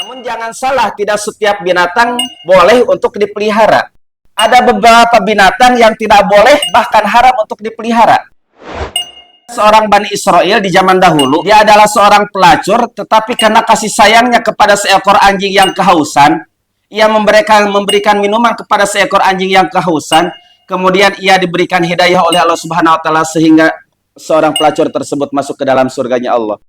Namun jangan salah, tidak setiap binatang boleh untuk dipelihara. Ada beberapa binatang yang tidak boleh, bahkan haram untuk dipelihara. Seorang Bani Israel di zaman dahulu, dia adalah seorang pelacur, tetapi karena kasih sayangnya kepada seekor anjing yang kehausan, ia memberikan minuman kepada seekor anjing yang kehausan, kemudian ia diberikan hidayah oleh Allah Subhanahu wa taala sehingga seorang pelacur tersebut masuk ke dalam surganya Allah.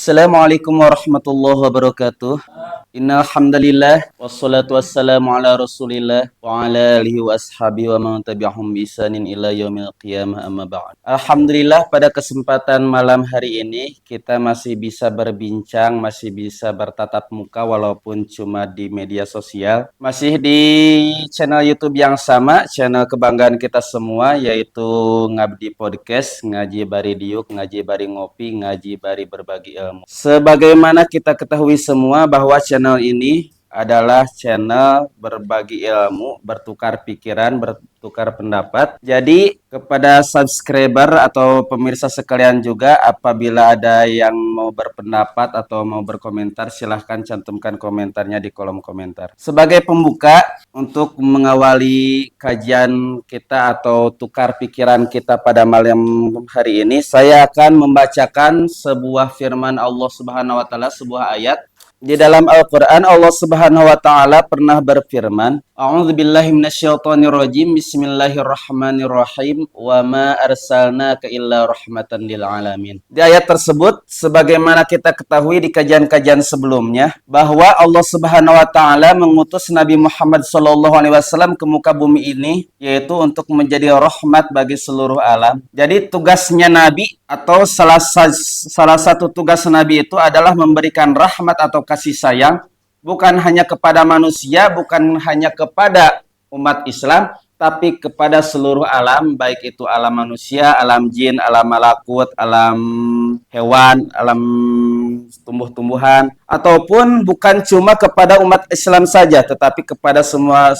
Assalamualaikum warahmatullahi wabarakatuh. Innal hamdalillah wassalatu wassalamu ala Rasulillah wa ala alihi wa ashabihi wa man tabi'ahum bi ihsanin ila yaumil qiyamah amma ba'd. Alhamdulillah, pada kesempatan malam hari ini kita masih bisa berbincang, masih bisa bertatap muka walaupun cuma di media sosial. Masih di channel YouTube yang sama, channel kebanggaan kita semua, yaitu Ngabdi Podcast, Ngaji Bari Diuk, Ngaji Bari Ngopi, Ngaji Bari Berbagi Ilmu. Sebagaimana kita ketahui semua bahwa channel ini adalah channel berbagi ilmu, bertukar pikiran, bertukar pendapat. Jadi kepada subscriber atau pemirsa sekalian juga, apabila ada yang mau berpendapat atau mau berkomentar, silahkan cantumkan komentarnya di kolom komentar. Sebagai pembuka untuk mengawali kajian kita atau tukar pikiran kita pada malam hari ini, saya akan membacakan sebuah firman Allah Subhanahu wa taala, sebuah ayat. Di dalam Al-Quran, Allah Subhanahu wa ta'ala pernah berfirman, A'udzubillahi minasyaitonirrajim, Bismillahirrahmanirrahim, Wa ma arsalnaka illa rahmatan lil alamin. Di ayat tersebut, sebagaimana kita ketahui di kajian-kajian sebelumnya, bahwa Allah Subhanahu wa ta'ala mengutus Nabi Muhammad SAW ke muka bumi ini, yaitu untuk menjadi rahmat bagi seluruh alam. Jadi tugasnya Nabi, atau salah satu tugas Nabi itu adalah memberikan rahmat atau kasih sayang, bukan hanya kepada manusia, bukan hanya kepada umat Islam, tapi kepada seluruh alam, baik itu alam manusia, alam jin, alam malakut, alam hewan, alam tumbuh-tumbuhan, ataupun bukan cuma kepada umat Islam saja, tetapi kepada semua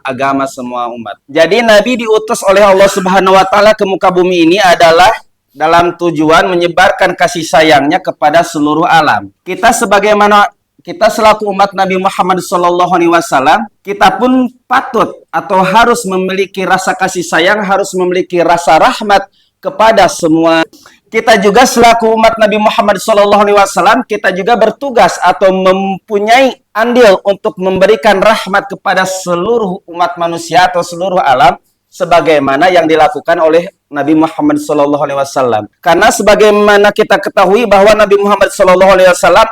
agama, semua umat. Jadi Nabi diutus oleh Allah Subhanahu wa taala ke muka bumi ini adalah dalam tujuan menyebarkan kasih sayangnya kepada seluruh alam. Kita selaku umat Nabi Muhammad SAW, kita pun patut atau harus memiliki rasa kasih sayang, harus memiliki rasa rahmat kepada semua. Kita juga selaku umat Nabi Muhammad SAW, kita juga bertugas atau mempunyai andil untuk memberikan rahmat kepada seluruh umat manusia atau seluruh alam, sebagaimana yang dilakukan oleh Nabi Muhammad SAW. Karena sebagaimana kita ketahui bahwa Nabi Muhammad SAW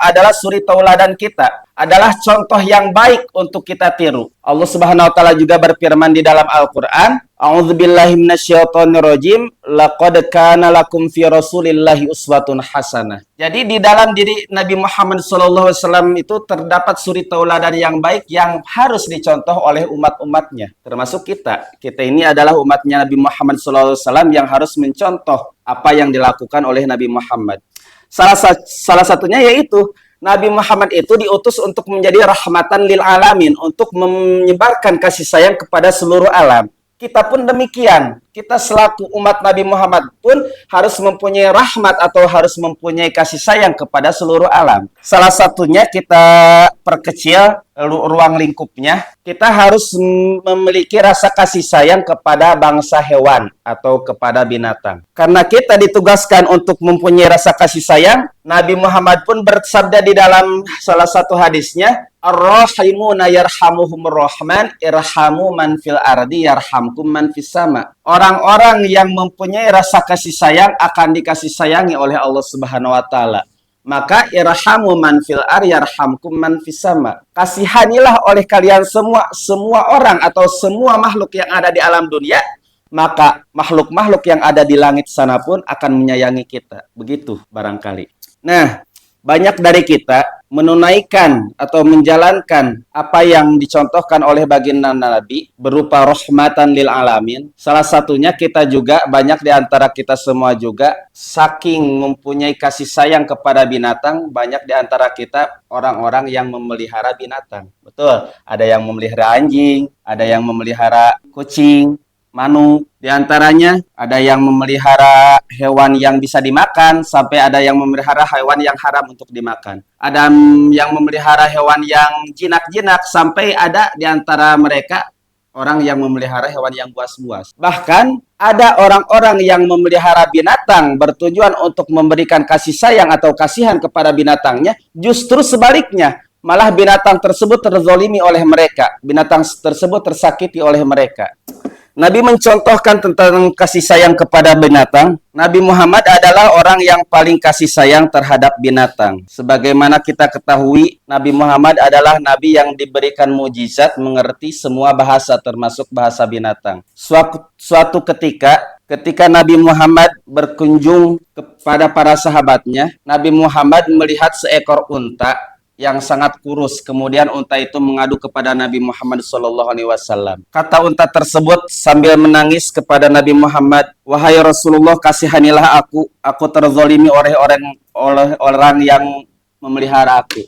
adalah suri tauladan kita, adalah contoh yang baik untuk kita tiru. Allah Subhanahu wa taala juga berfirman di dalam Al-Qur'an, A'udzubillahi minasyaitonirrajim, laqad kana lakum fi Rasulillahi uswatun hasanah. Jadi di dalam diri Nabi Muhammad SAW itu terdapat suri tauladan yang baik yang harus dicontoh oleh umat-umatnya, termasuk kita. Kita ini adalah umatnya Nabi Muhammad SAW yang harus mencontoh apa yang dilakukan oleh Nabi Muhammad. Salah satunya yaitu Nabi Muhammad itu diutus untuk menjadi rahmatan lil alamin, untuk menyebarkan kasih sayang kepada seluruh alam. Kita pun demikian. Kita selaku umat Nabi Muhammad pun harus mempunyai rahmat atau harus mempunyai kasih sayang kepada seluruh alam. Salah satunya kita perkecil ruang lingkupnya. Kita harus memiliki rasa kasih sayang kepada bangsa hewan atau kepada binatang. Karena kita ditugaskan untuk mempunyai rasa kasih sayang, Nabi Muhammad pun bersabda di dalam salah satu hadisnya, Ar-Rahimuna yarhamuhumur Rahman, irhamu man fil ardi yarhamkum man fis sama. Orang-orang yang mempunyai rasa kasih sayang akan dikasih sayangi oleh Allah Subhanahu wa taala. Maka irhamu man fil ardi yarhamkum man fis sama. Kasihanilah oleh kalian semua orang atau semua makhluk yang ada di alam dunia, maka makhluk-makhluk yang ada di langit sana pun akan menyayangi kita. Begitu barangkali. Nah, banyak dari kita menunaikan atau menjalankan apa yang dicontohkan oleh baginda Nabi berupa rahmatan lil alamin. Salah satunya kita juga, banyak di antara kita semua juga, saking mempunyai kasih sayang kepada binatang, banyak di antara kita orang-orang yang memelihara binatang. Betul, ada yang memelihara anjing, ada yang memelihara kucing, manuk. Di antaranya ada yang memelihara hewan yang bisa dimakan, sampai ada yang memelihara hewan yang haram untuk dimakan. Ada yang memelihara hewan yang jinak-jinak, sampai ada di antara mereka orang yang memelihara hewan yang buas-buas. Bahkan ada orang-orang yang memelihara binatang bertujuan untuk memberikan kasih sayang atau kasihan kepada binatangnya, justru sebaliknya. Malah binatang tersebut terzolimi oleh mereka. Binatang tersebut tersakiti oleh mereka. Nabi mencontohkan tentang kasih sayang kepada binatang. Nabi Muhammad adalah orang yang paling kasih sayang terhadap binatang. Sebagaimana kita ketahui, Nabi Muhammad adalah Nabi yang diberikan mujizat mengerti semua bahasa termasuk bahasa binatang. Suatu ketika Nabi Muhammad berkunjung kepada para sahabatnya, Nabi Muhammad melihat seekor unta yang sangat kurus. Kemudian unta itu mengadu kepada Nabi Muhammad SAW. Kata unta tersebut sambil menangis kepada Nabi Muhammad, "Wahai Rasulullah, kasihanilah aku terzolimi oleh orang yang memelihara aku."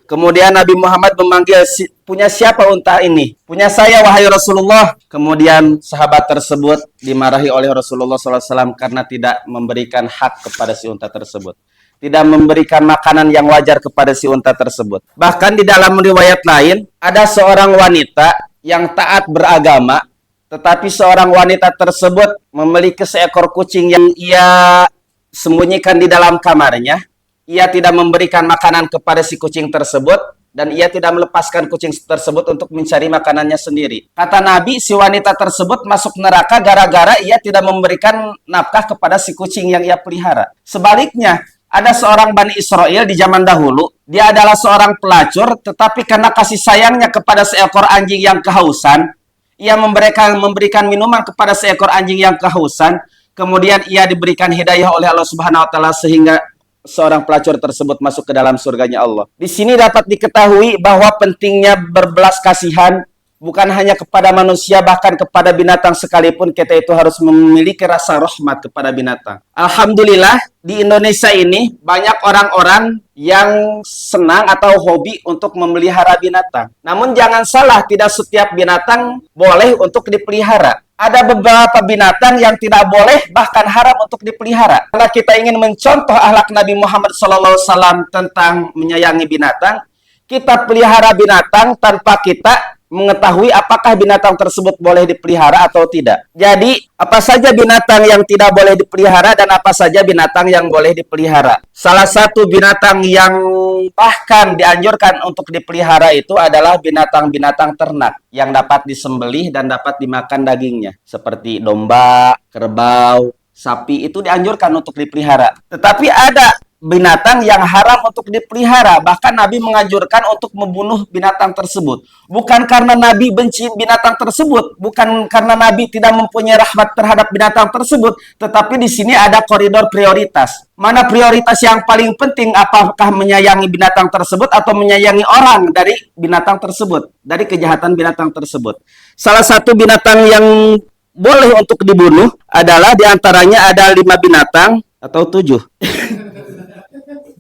Kemudian Nabi Muhammad memanggil, "Punya siapa unta ini?" "Punya saya, wahai Rasulullah." Kemudian sahabat tersebut dimarahi oleh Rasulullah SAW karena tidak memberikan hak kepada si unta tersebut, tidak memberikan makanan yang wajar kepada si unta tersebut. Bahkan di dalam riwayat lain, ada seorang wanita yang taat beragama, tetapi seorang wanita tersebut memiliki seekor kucing yang ia sembunyikan di dalam kamarnya. Ia tidak memberikan makanan kepada si kucing tersebut, dan ia tidak melepaskan kucing tersebut untuk mencari makanannya sendiri. Kata Nabi, si wanita tersebut masuk neraka gara-gara ia tidak memberikan nafkah kepada si kucing yang ia pelihara. Sebaliknya, ada seorang Bani Israel di zaman dahulu. Dia adalah seorang pelacur, tetapi karena kasih sayangnya kepada seekor anjing yang kehausan, ia memberikan minuman kepada seekor anjing yang kehausan. Kemudian ia diberikan hidayah oleh Allah Subhanahu wa taala sehingga seorang pelacur tersebut masuk ke dalam surganya Allah. Di sini dapat diketahui bahwa pentingnya berbelas kasihan bukan hanya kepada manusia, bahkan kepada binatang sekalipun kita itu harus memiliki rasa rahmat kepada binatang. Alhamdulillah, di Indonesia ini banyak orang-orang yang senang atau hobi untuk memelihara binatang. Namun jangan salah, tidak setiap binatang boleh untuk dipelihara. Ada beberapa binatang yang tidak boleh, bahkan haram untuk dipelihara. Karena kita ingin mencontoh akhlak Nabi Muhammad SAW tentang menyayangi binatang, kita pelihara binatang tanpa kita mengetahui apakah binatang tersebut boleh dipelihara atau tidak. Jadi, apa saja binatang yang tidak boleh dipelihara dan apa saja binatang yang boleh dipelihara. Salah satu binatang yang bahkan dianjurkan untuk dipelihara itu adalah binatang-binatang ternak yang dapat disembelih dan dapat dimakan dagingnya. Seperti domba, kerbau, sapi, itu dianjurkan untuk dipelihara. Tetapi ada binatang yang haram untuk dipelihara. Bahkan Nabi menganjurkan untuk membunuh binatang tersebut. Bukan karena Nabi benci binatang tersebut, bukan karena Nabi tidak mempunyai rahmat terhadap binatang tersebut, tetapi di sini ada koridor prioritas. Mana prioritas yang paling penting, apakah menyayangi binatang tersebut atau menyayangi orang dari binatang tersebut, dari kejahatan binatang tersebut. Salah satu binatang yang boleh untuk dibunuh adalah diantaranya ada 5 binatang atau 7.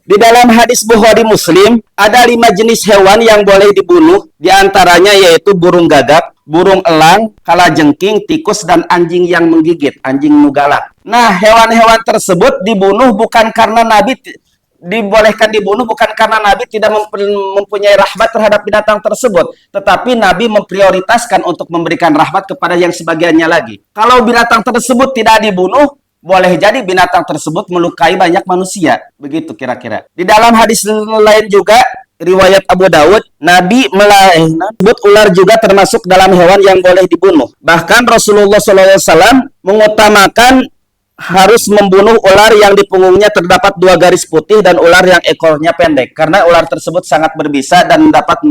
Di dalam hadis Bukhari Muslim, ada 5 jenis hewan yang boleh dibunuh. Di antaranya yaitu burung gagak, burung elang, kalajengking, tikus, dan anjing yang menggigit, anjing nugalak. Nah, hewan-hewan tersebut dibunuh bukan karena Nabi dibolehkan dibunuh, bukan karena Nabi tidak mempunyai rahmat terhadap binatang tersebut, tetapi Nabi memprioritaskan untuk memberikan rahmat kepada yang sebagiannya lagi. Kalau binatang tersebut tidak dibunuh, boleh jadi binatang tersebut melukai banyak manusia. Begitu kira-kira. Di dalam hadis lain juga, riwayat Abu Dawud, Nabi menyebut ular juga termasuk dalam hewan yang boleh dibunuh. Bahkan Rasulullah SAW mengutamakan harus membunuh ular yang di punggungnya terdapat 2 garis putih dan ular yang ekornya pendek. Karena ular tersebut sangat berbisa dan dapat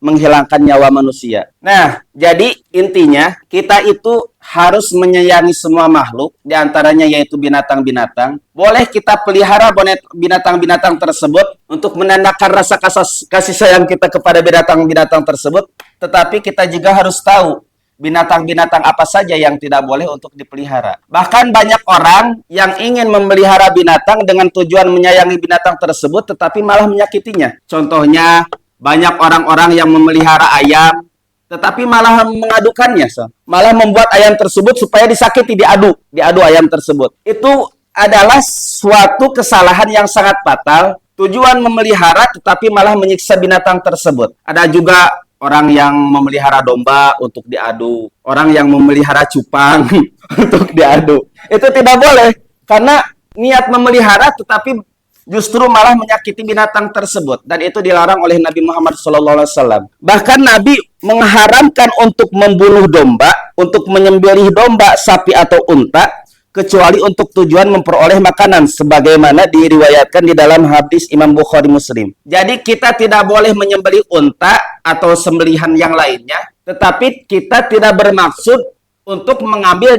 menghilangkan nyawa manusia. Nah, jadi intinya kita itu harus menyayangi semua makhluk, diantaranya yaitu binatang-binatang. Boleh kita pelihara binatang-binatang tersebut untuk menandakan rasa kasih sayang kita kepada binatang-binatang tersebut, tetapi kita juga harus tahu binatang-binatang apa saja yang tidak boleh untuk dipelihara. Bahkan banyak orang yang ingin memelihara binatang dengan tujuan menyayangi binatang tersebut tetapi malah menyakitinya. Contohnya, banyak orang-orang yang memelihara ayam tetapi malah mengadukannya. Malah membuat ayam tersebut supaya disakiti, diadu ayam tersebut. Itu adalah suatu kesalahan yang sangat fatal. Tujuan memelihara tetapi malah menyiksa binatang tersebut. Ada juga orang yang memelihara domba untuk diadu, orang yang memelihara cupang untuk diadu. Itu tidak boleh, karena niat memelihara tetapi justru malah menyakiti binatang tersebut. Dan itu dilarang oleh Nabi Muhammad SAW. Bahkan Nabi mengharamkan untuk membunuh domba, untuk menyembelih domba, sapi atau unta, kecuali untuk tujuan memperoleh makanan, sebagaimana diriwayatkan di dalam hadis Imam Bukhari Muslim. Jadi kita tidak boleh menyembelih unta atau sembelihan yang lainnya, tetapi kita tidak bermaksud untuk mengambil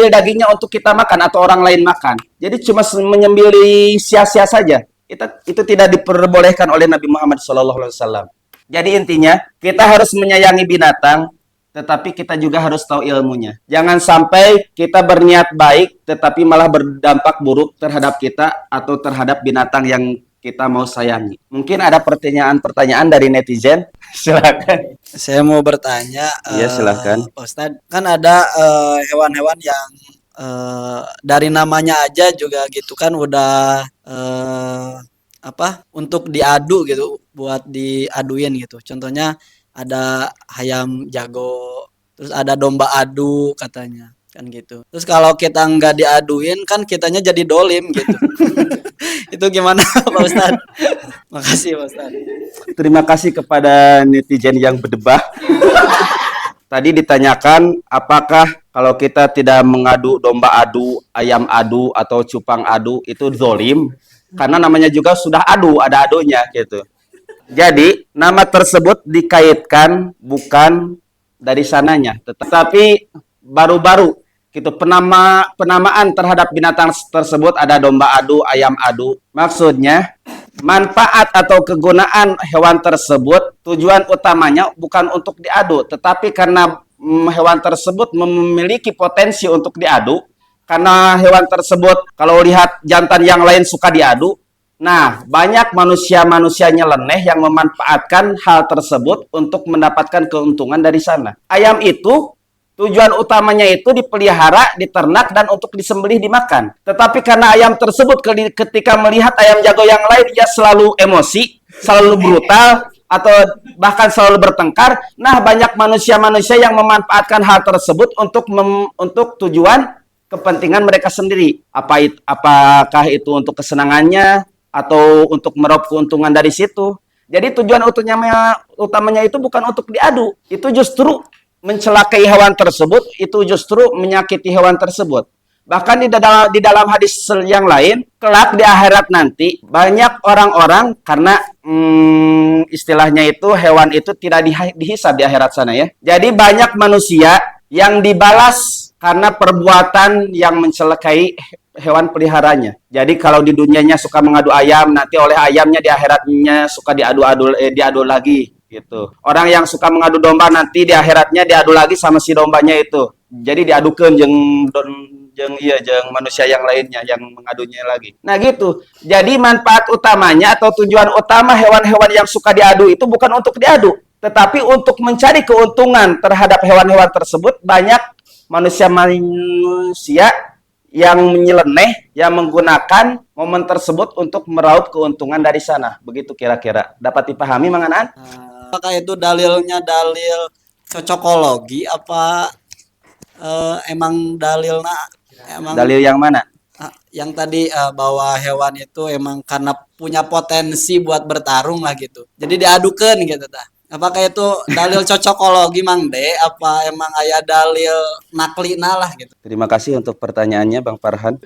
dagingnya untuk kita makan atau orang lain makan. Jadi cuma menyembelih sia-sia saja. Itu tidak diperbolehkan oleh Nabi Muhammad SAW. Jadi intinya kita harus menyayangi binatang, tetapi kita juga harus tahu ilmunya. Jangan sampai kita berniat baik, tetapi malah berdampak buruk terhadap kita atau terhadap binatang yang kita mau sayangi. Mungkin ada pertanyaan dari netizen. Silakan. Saya mau bertanya, Iya, silakan. Pak Ustadz, kan ada hewan-hewan yang dari namanya aja juga gitu kan udah untuk diadu gitu, buat diaduin gitu. Contohnya ada ayam jago, terus ada domba adu katanya, kan gitu. Terus kalau kita nggak diaduin kan kitanya jadi dolim gitu. Itu gimana Pak Ustadz? Makasih Pak Ustadz. Terima kasih kepada netizen yang berdebah. Tadi ditanyakan apakah kalau kita tidak mengadu domba adu, ayam adu, atau cupang adu itu zolim? Karena namanya juga sudah adu, ada adunya gitu. Jadi, nama tersebut dikaitkan bukan dari sananya, tetapi baru-baru gitu penamaan terhadap binatang tersebut ada domba adu, ayam adu. Maksudnya, manfaat atau kegunaan hewan tersebut tujuan utamanya bukan untuk diadu, tetapi karena hewan tersebut memiliki potensi untuk diadu, karena hewan tersebut kalau lihat jantan yang lain suka diadu. Nah, banyak manusia-manusia nyeleneh yang memanfaatkan hal tersebut untuk mendapatkan keuntungan dari sana. Ayam itu, tujuan utamanya itu dipelihara, diternak, dan untuk disembelih dimakan. Tetapi karena ayam tersebut ketika melihat ayam jago yang lain, dia selalu emosi, selalu brutal, atau bahkan selalu bertengkar. Nah, banyak manusia-manusia yang memanfaatkan hal tersebut untuk tujuan kepentingan mereka sendiri. Apakah itu untuk kesenangannya, atau untuk meraup keuntungan dari situ. Jadi tujuan utamanya itu bukan untuk diadu. Itu justru mencelakai hewan tersebut, itu justru menyakiti hewan tersebut. Bahkan di dalam hadis yang lain, kelak di akhirat nanti, banyak orang-orang karena istilahnya itu hewan itu tidak dihisab di akhirat sana ya. Jadi banyak manusia yang dibalas karena perbuatan yang mencelakai hewan peliharanya. Jadi kalau di dunianya suka mengadu ayam, nanti oleh ayamnya di akhiratnya suka diadu lagi gitu. Orang yang suka mengadu domba nanti di akhiratnya diadu lagi sama si dombanya itu. Jadi diadukan jeung manusia yang lainnya yang mengadunya lagi. Nah gitu. Jadi manfaat utamanya atau tujuan utama hewan-hewan yang suka diadu itu bukan untuk diadu, tetapi untuk mencari keuntungan terhadap hewan-hewan tersebut. Banyak manusia yang menyeleneh, yang menggunakan momen tersebut untuk meraup keuntungan dari sana. Begitu kira-kira. Dapat dipahami, Mang Anaan? Apakah itu dalilnya dalil cocokologi apa emang dalilnya emang dalil yang mana? Yang tadi bahwa hewan itu emang karena punya potensi buat bertarung lah gitu. Jadi diadukan gitu tah. Apakah itu dalil cocokologi Mang De? Apa emang aya dalil naklina lah gitu? Terima kasih untuk pertanyaannya Bang Farhan.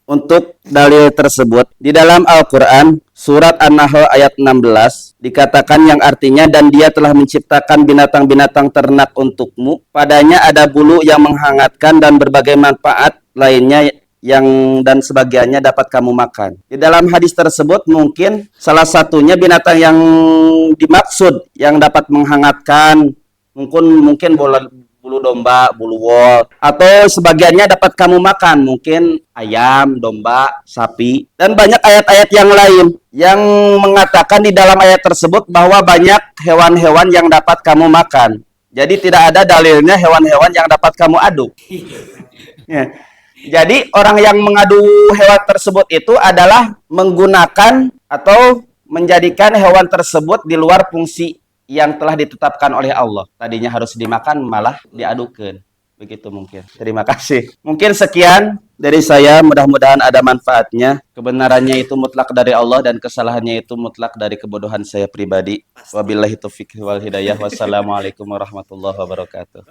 Untuk dalil tersebut, di dalam Al-Quran, Surat An-Nahl ayat 16 dikatakan yang artinya dan dia telah menciptakan binatang-binatang ternak untukmu. Padanya ada bulu yang menghangatkan dan berbagai manfaat lainnya yang dan sebagiannya dapat kamu makan. Di dalam hadis tersebut mungkin salah satunya binatang yang dimaksud yang dapat menghangatkan mungkin bulu domba, bulu wol, atau sebagiannya dapat kamu makan, mungkin ayam, domba, sapi, dan banyak ayat-ayat yang lain yang mengatakan di dalam ayat tersebut bahwa banyak hewan-hewan yang dapat kamu makan. Jadi tidak ada dalilnya hewan-hewan yang dapat kamu aduk. Ya. Jadi orang yang mengadu hewan tersebut itu adalah menggunakan atau menjadikan hewan tersebut di luar fungsi yang telah ditetapkan oleh Allah. Tadinya harus dimakan, malah diadukan. Begitu mungkin. Terima kasih. Mungkin sekian dari saya. Mudah-mudahan ada manfaatnya. Kebenarannya itu mutlak dari Allah dan kesalahannya itu mutlak dari kebodohan saya pribadi. Wabillahi taufiq wal hidayah. Wassalamualaikum warahmatullahi wabarakatuh.